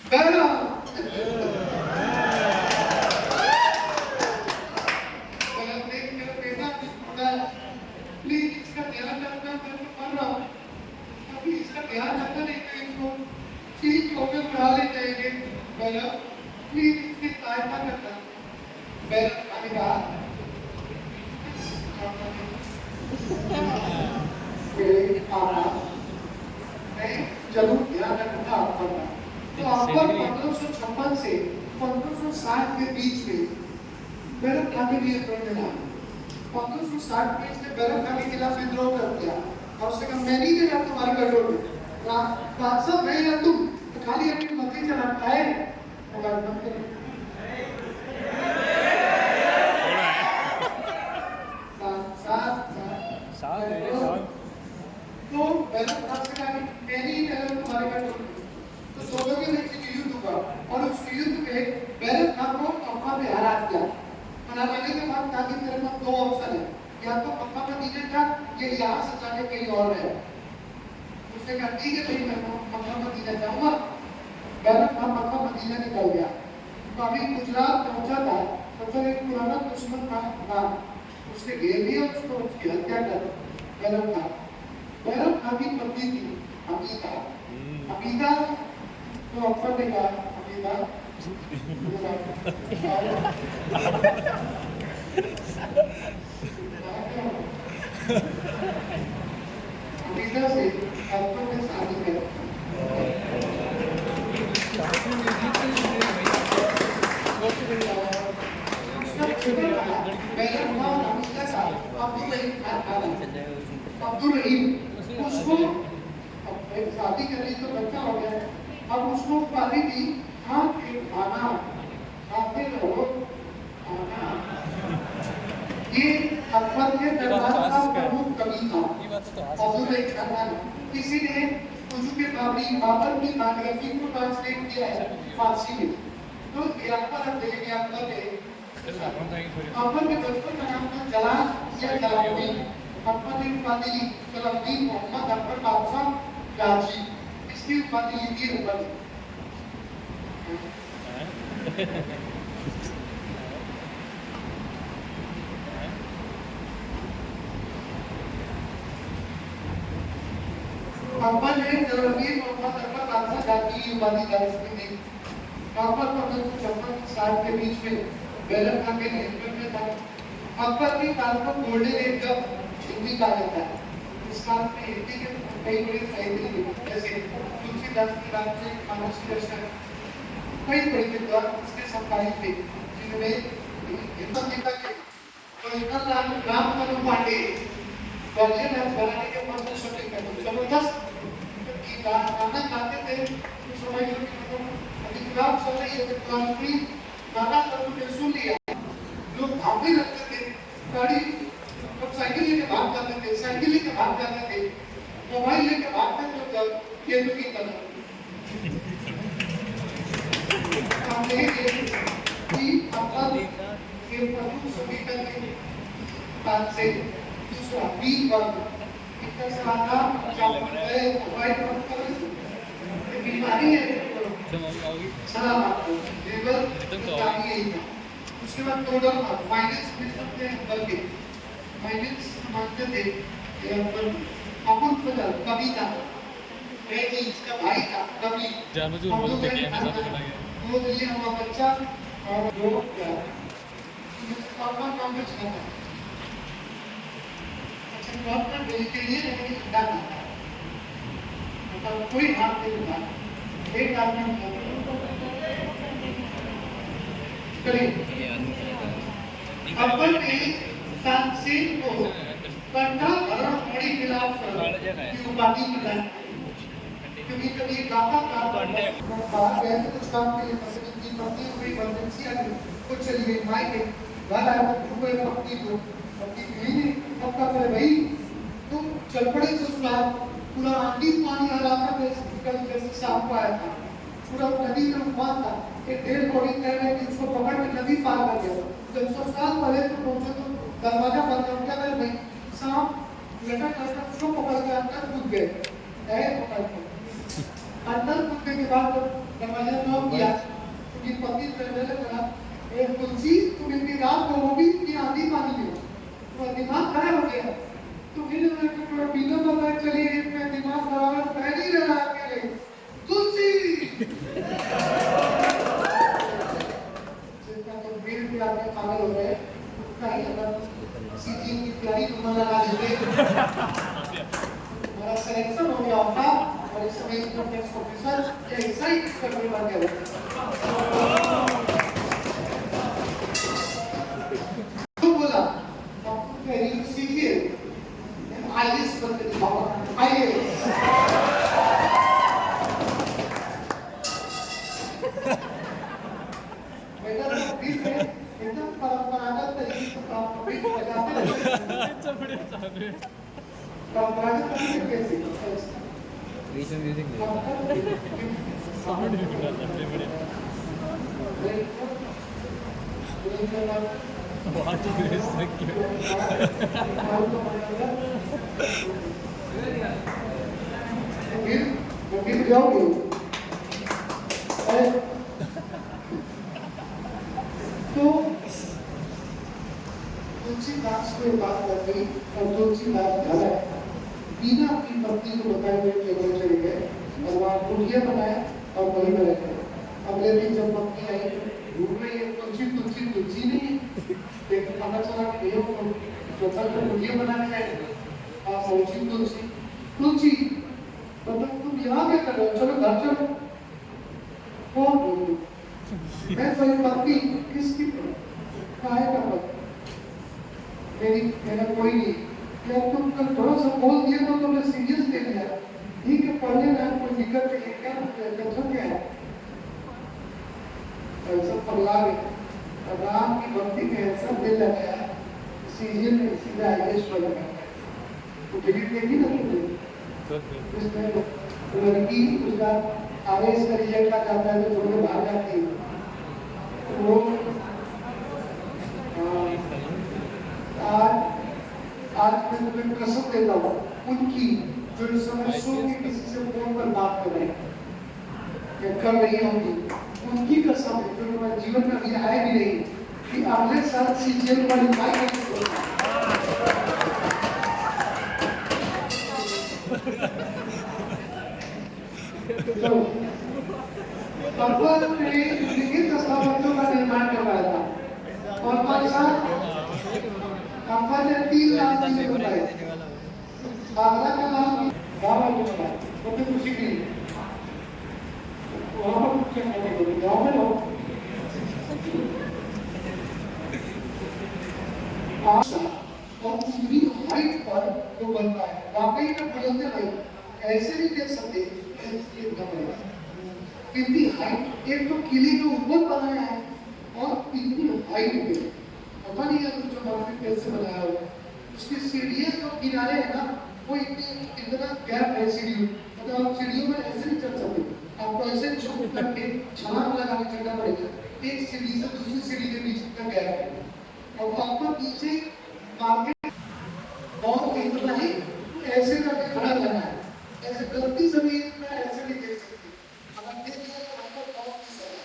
बहरा मेरा बेटा छोटा है, प्लीज इसका ध्यान रखना, मैं तो मर रहा हूँ, अभी इसका ध्यान रखना नहीं तो इसको ठीक होकर उठा ले जाएंगे। बहरा प्लीज इसकी सहायता करना। बहरा खाने का मैं जरूर ध्यान रखूंगा आपका। तो आपका 1556 से 1560 के बीच में बर्फ खाने के लिए मिला। 1560 में इसने बर्फ खाने के खिलाफ विद्रोह कर दिया और उसने कहा मैं नहीं दे रहा तुम्हारी गठों में, बादशाह मैं या तुम, तो खाली अपनी मती चलाता है और मत करो। तो बर्फ खाने का मैं नहीं दे रहा तुम्हारी गठों में, तो सोलह के बीच युद्ध हुआ और उस युद्ध में बर्फ खान को अम्मा पे हरा दिया। हराने के बाद ताकि तेरे पास दो ऑप्शन है, या तो मक्का मदीना जा या यहाँ से जाने कहीं और है। उसने कहा ठीक है भाई मैं मक्का मदीना जाऊंगा। बहरहाल हम मक्का मदीना निकल गया। तो अभी गुजरात पहुंचा था तो फिर एक पुराना दुश्मन था, उसने घेर लिया, उसको उसकी हत्या कर बहरहाल था। बहरहाल खां की पत्नी थी हमीदा। हमीदा तो अक्सर ने कहा हमीदा हमीदा से अक्सर ने शादी कर अब्दुल रहीम उसको शादी करनी तो बच्चा हो गया। अब उसको पाली थी हाँ खाना खाते रहो खाना। ये अकबर के दरबार का प्रमुख कवि था अब्दुल रहीम खान। किसी ने हुजूर के बाबर की बायोग्राफी को ट्रांसलेट किया है फारसी में। तो अकबर देखेंगे अकबर के बचपन का नाम था जलाल या जलालुद्दीन। अकबर ने उपाधि ली जलालुद्दीन मोहम्मद अकबर बादशाह गाजी। इसकी उपाधि ली थी अकबर। अकबर ने जलालुद्दीन मोहम्मद अकबर बादशाह गाजी की उपाधि गाजी दी। अकबर 1556 के बीच में बेलर खां के नियंत्रण में था। अकबर की काल को गोल्डन एज का हिंदी कहा जाता है। इस काल में हिंदी के कई बड़े साहित्यिक जैसे तुलसीदास की रामचरित मानस दर्शन कई बड़े विद्वान इसके समकालीन थे, जिनमें हिंदू नेता के राम कनु पांडे गर्जन बनाने के मस्त शूटिंग करते जबरदस्त गाना गाते थे। उस समय अधिकार चल रही है कानपुरी गाना कभी सुन लिया लोग भागने लगते थे। गाड़ी अब साइकिल लेके भाग जाते थे, साइकिल लेके भाग जाते थे, मोबाइल लेके भागते थे। केंद्र की तरह हम देखेंगे कि अकबर के प्रमुख स्पीकर के बाद से दूसरा बीन वर्ग इतना सारा जामुन गए मोबाइल बंद कर बीमारी है सलाम आपको लेवल चाहिए। उसके बाद टोटल फाइनेंस मिनिस्टर थे बल्कि फाइनेंस मानते थे अबुल फजल कवि था, इसका भाई था कवि वो दिल्ली हुआ बच्चा और दो कांग्रेस का था। अच्छा गवर्नमेंट बिल के लिए लेकिन खड़ा था मतलब कोई हाथ नहीं था। एक आदमी अकबर ने तानसेन को कंठाभरण बड़ी खिलाफ की उपाधि मिलाई क्योंकि कभी गाता था बाहर गए थे कुछ काम के लिए की पत्नी हुई इमरजेंसी आ गई कुछ चली गई माई के घर आया तो हुए पत्नी को पत्नी यही नहीं अब का करे भाई तुम चल पड़े ससुराल पूरा आंटी पानी हरा कर कल जैसे शाम को आया था पूरा नदी में उफान था कि 1.5 करोड़ कह रहे कि उसको पकड़ के नदी पार कर गया। जब ससुराल पहले तो पहुंचे तो दरवाजा बंद कर दिया मेरे भाई सांप लटक लटक उसको पकड़ के अंदर कूद गए पकड़ के अंदर कूदने के बाद दरवाजा किया क्योंकि पति कहने लगा ए तुलसी तुम इतनी रात को वो भी इतनी आंधी पानी में तो दिमाग खराब हो गया तो फिर मैं बिना बताए चली मैं दिमाग खराब पहले ही लगा के गई तुलसी जितना तो मेरे भी आदमी पागल हो गए उतना ही अगर सीधी की तैयारी तुम्हारा लगा देते हमारा सिलेक्शन हो गया होता और इस समय इनकम टैक्स ऑफिसर या ऐसा ही करने बन गया तो बोला आपको करियर सीखिए आईएएस बनके दिखाऊंगा आईएएस बेटा तो ठीक है एकदम परंपरागत तरीके से काम भी लगाते हैं परंपरागत तरीके कैसे रीजन म्यूजिक साउंड भी बड़ा बढ़िया बहुत ही ग्रेस फिर जाओगे तो तुलसीदास को बात कर गई और तुलसीदास घर है बिना अपनी पत्नी को बताए हुए जगह चले गए और वहाँ कुटिया बनाया और वहीं में रखे अगले दिन जब पत्नी आई ढूंढ रही है तुलसी तुलसी तुलसी नहीं लेकिन पता चला कि ये चौथा को कुटिया बनाने गए आप पहुंची तुलसी तुलसी मतलब तुम यहाँ क्या कर रहे हो चलो घर चलो कौन बोल मैं कोई पत्नी किसकी काहे का पत्नी मेरा कोई नहीं यार तुम कल थोड़ा सा बोल दिया तो तुमने सीरियस ले लिया ठीक है पढ़ने ना कोई दिक्कत नहीं है क्या टेंशन क्या है ऐसा पगला गया राम की भक्ति में ऐसा दिल लगाया सीजन में सीधा आईएएस पर लगा तो डिलीट देखी ना तुमने उसमें लड़की उसका आईएएस का रिजल्ट आ जाता है तो थोड़े बाहर जाती है वो आज मैं तुम्हें कसम देता हूँ उनकी जो इस समय सो के किसी से फोन पर बात कर रहे हैं कर रही होंगी उनकी कसम है जो मेरे जीवन में अभी आए भी नहीं कि अगले साल सीजीएल क्वालिफाई तो भगवान ने लिखित दस्तावेजों का निर्माण करवाया था और कंपनी ने 3 लाख चीजें बनाई आगरा का नाम गाँव में बनाया वो भी खुशी की वहाँ पर क्या करेंगे गाँव में लोग आशा और पूरी हाइट पर वो बनता है वाकई में बुलंदे भाई ऐसे नहीं देख सकते इतनी हाइट एक तो किले के ऊपर बनाया है और इतनी हाइट पे पता नहीं है जो मार्केट कैसे बनाया हुआ उसकी सीढ़ियाँ जो किनारे है ना वो इतना गैप है सीढ़ियों मतलब आप सीढ़ियों में ऐसे नहीं चढ़ सकते आपको ऐसे झुक करके छलांग लगा के चढ़ना पड़ेगा एक सीढ़ी से दूसरी सीढ़ी के बीच का गैप है और आपको पीछे मार्केट और इतना ही ऐसे करके खड़ा रहना है ऐसे गलती से भी मैं ऐसे नहीं देख सकती अगर देख लिया तो हमको बहुत ही सही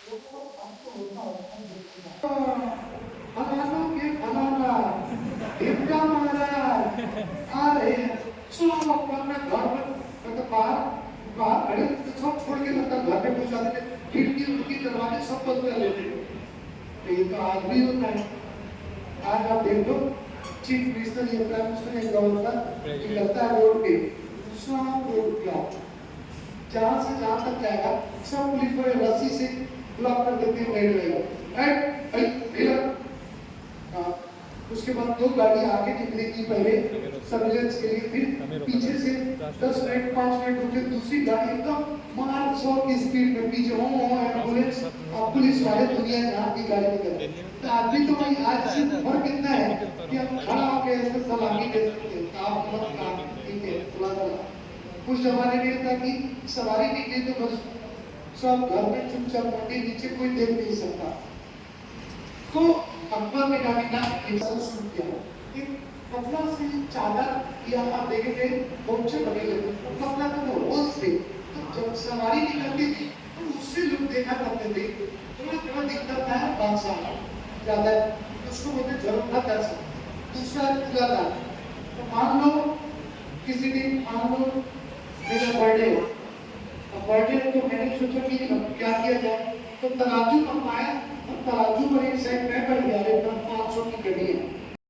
लोगों को हमको होता फलाना के फलाना इनका महाराज आ रहे हैं सुनो अपना घर में मतलब बाहर खड़े सब छोड़ के लगता घर में घुस जाते थे खिड़की उड़की दरवाजे सब बंद कर लेते तो ये तो आदमी होता है आज आप देख लो चीफ मिनिस्टर ये प्राइम मिनिस्टर ने कहा था कि लगता है रोड पे सब रोड ब्लॉक जहाँ से जहाँ तक जाएगा सब पुलिस वाले रस्सी से ब्लॉक कर देते हैं उसके बाद 2 गाड़ी आगे निकलेगी पहले सर्विलेंस के लिए फिर पीछे से 10 मिनट 5 मिनट होते दूसरी गाड़ी एकदम मार 100 की स्पीड में पीछे हो एम्बुलेंस और पुलिस वाले दुनिया जहाँ की गाड़ी निकलते तो आदमी तो भाई आज से फर्क इतना है कि हम खड़ा होकर ऐसे सलामी दे सकते हैं आप मत काम ठीक है थोड़ा कुछ जमाने में था कि सवारी निकली तो बस सब घर में चुपचाप मोटे नीचे कोई देख नहीं सकता तो अकबर ने कहा ना ऐसा शुरू किया एक पतला सी चादर या आप देखेंगे बहुत से बने हुए पतला तो रोज थे तो जब 5 साल ज़्यादा है, उसको बोलते जरूर ना कर सकते। दूसरा खुला दान। तो मान लो किसी दिन मान लो मेरा बर्थडे हो, अब बर्थडे तो मैंने सोचा कि अब क्या किया जाए, तो तराजू मंगवाया और तराजू पर एक साइड